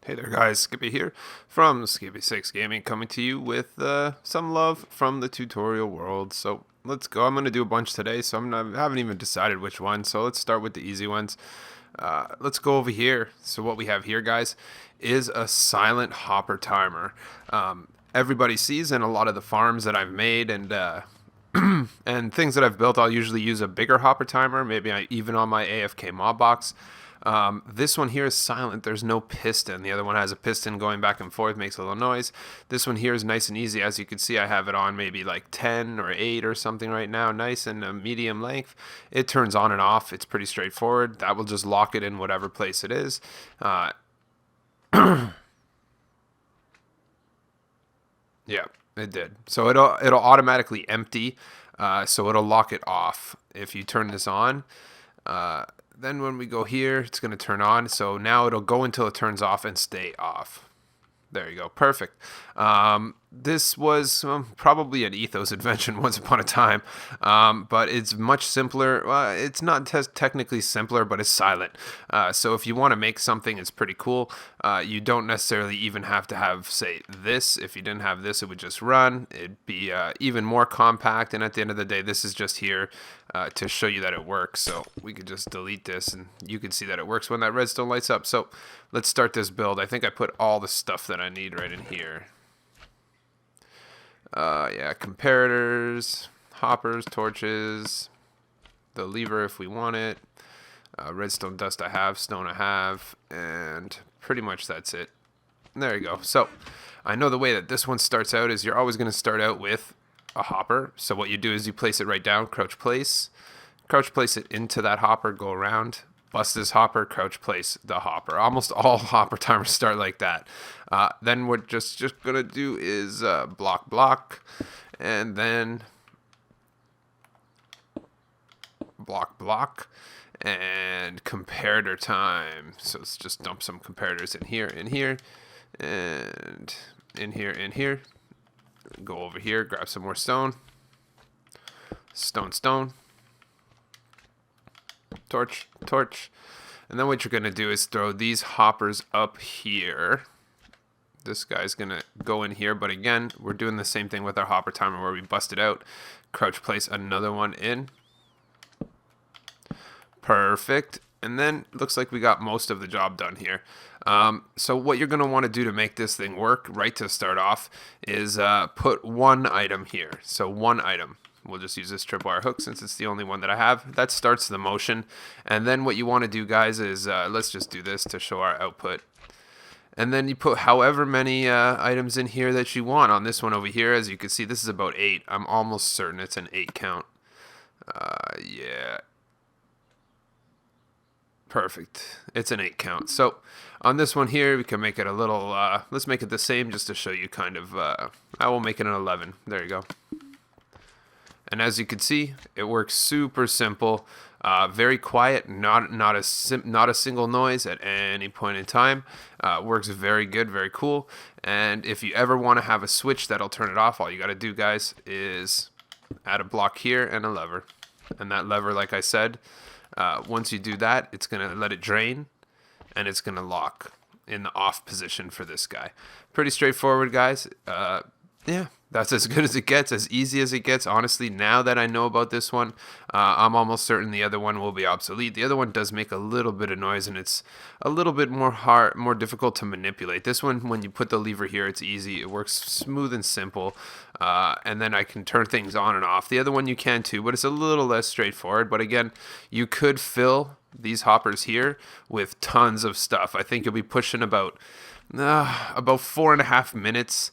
Hey there guys, Skippy here from Skippy6 Gaming, coming to you with some love from the tutorial world. So let's go. I'm going to do a bunch today, so I haven't even decided which one, so let's start with the easy ones. Let's go over here. So what we have here, guys, is a silent hopper timer. Everybody sees in a lot of the farms that I've made and and things that I've built, I'll usually use a bigger hopper timer, even on my AFK mob box. This one here is silent. There's no piston. The other one has a piston going back and forth, makes a little noise. This one here is nice and easy. As you can see, I have it on maybe like 10 or 8 or something right now. Nice and a medium length. It turns on and off. It's pretty straightforward. That will just lock it in whatever place it is. Yeah, it did. So it'll automatically empty. So it'll lock it off if you turn this on. Then when we go here, it's going to turn on. So now it'll go until it turns off and stay off. There you go. Perfect. This was probably an Ethos invention once upon a time, but it's much simpler. It's not technically simpler, but it's silent. So if you want to make something, it's pretty cool. You don't necessarily even have to have, say, this. If you didn't have this, it would just run. It'd be even more compact, and at the end of the day, this is just here to show you that it works. So we could just delete this, and you can see that it works when that redstone lights up. So let's start this build. I think I put all the stuff that I need right in here. Yeah, comparators, hoppers, torches, the lever if we want it, redstone dust I have, stone I have, and pretty much that's it. There you go. So I know the way that this one starts out is you're always going to start out with a hopper. So what you do is you place it right down, crouch place it into that hopper, go around, bust this hopper, crouch place the hopper. Almost all hopper timers start like that. Then what just gonna do is block, and then block, and comparator time. So let's just dump some comparators in here, and in here. Go over here, grab some more stone, torch, and then what you're gonna do is throw these hoppers up here. This guy's gonna go in here, but again, we're doing the same thing with our hopper timer where we bust it out, crouch place another one in. Perfect. And then looks like we got most of the job done here. So what you're going to want to do to make this thing work right to start off is put one item here. So one item. We'll just use this tripwire hook since it's the only one that I have. That starts the motion. And then what you want to do, guys, is let's just do this to show our output. And then you put however many items in here that you want. On this one over here, as you can see, this is about 8. I'm almost certain it's an 8 count. Yeah. Perfect. It's an 8 count. So on this one here, we can make it a little, let's make it the same just to show you kind of, I will make it an 11. There you go. And as you can see, it works super simple, very quiet, not a single noise at any point in time. Works very good, very cool. And if you ever want to have a switch that'll turn it off, all you got to do, guys, is add a block here and a lever. And that lever, like I said, once you do that, it's going to let it drain, and it's going to lock in the off position for this guy. Pretty straightforward, guys. Yeah, that's as good as it gets, as easy as it gets. Honestly, now that I know about this one, I'm almost certain the other one will be obsolete. The other one does make a little bit of noise, and it's a little bit more difficult to manipulate. This one, when you put the lever here, it's easy. It works smooth and simple, and then I can turn things on and off. The other one you can too, but it's a little less straightforward. But again, you could fill these hoppers here with tons of stuff. I think you'll be pushing about 4.5 minutes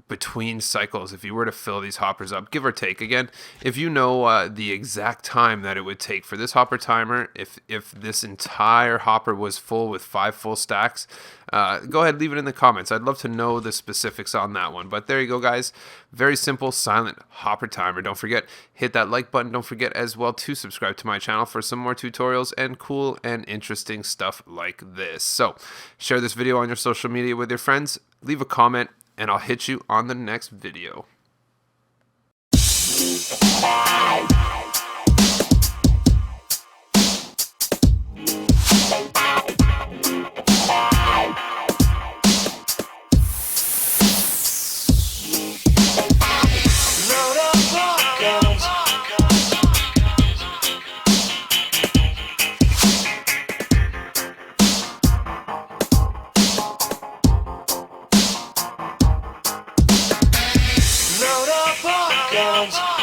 between cycles if you were to fill these hoppers up, give or take. Again, if you know the exact time that it would take for this hopper timer, if this entire hopper was full with 5 full stacks, go ahead, leave it in the comments. I'd love to know the specifics on that one. But there you go, guys. Very simple, silent hopper timer. Don't forget, hit that like button. Don't forget as well to subscribe to my channel for some more tutorials and cool and interesting stuff like this. So share this video on your social media with your friends. Leave a comment, and I'll hit you on the next video. sounds.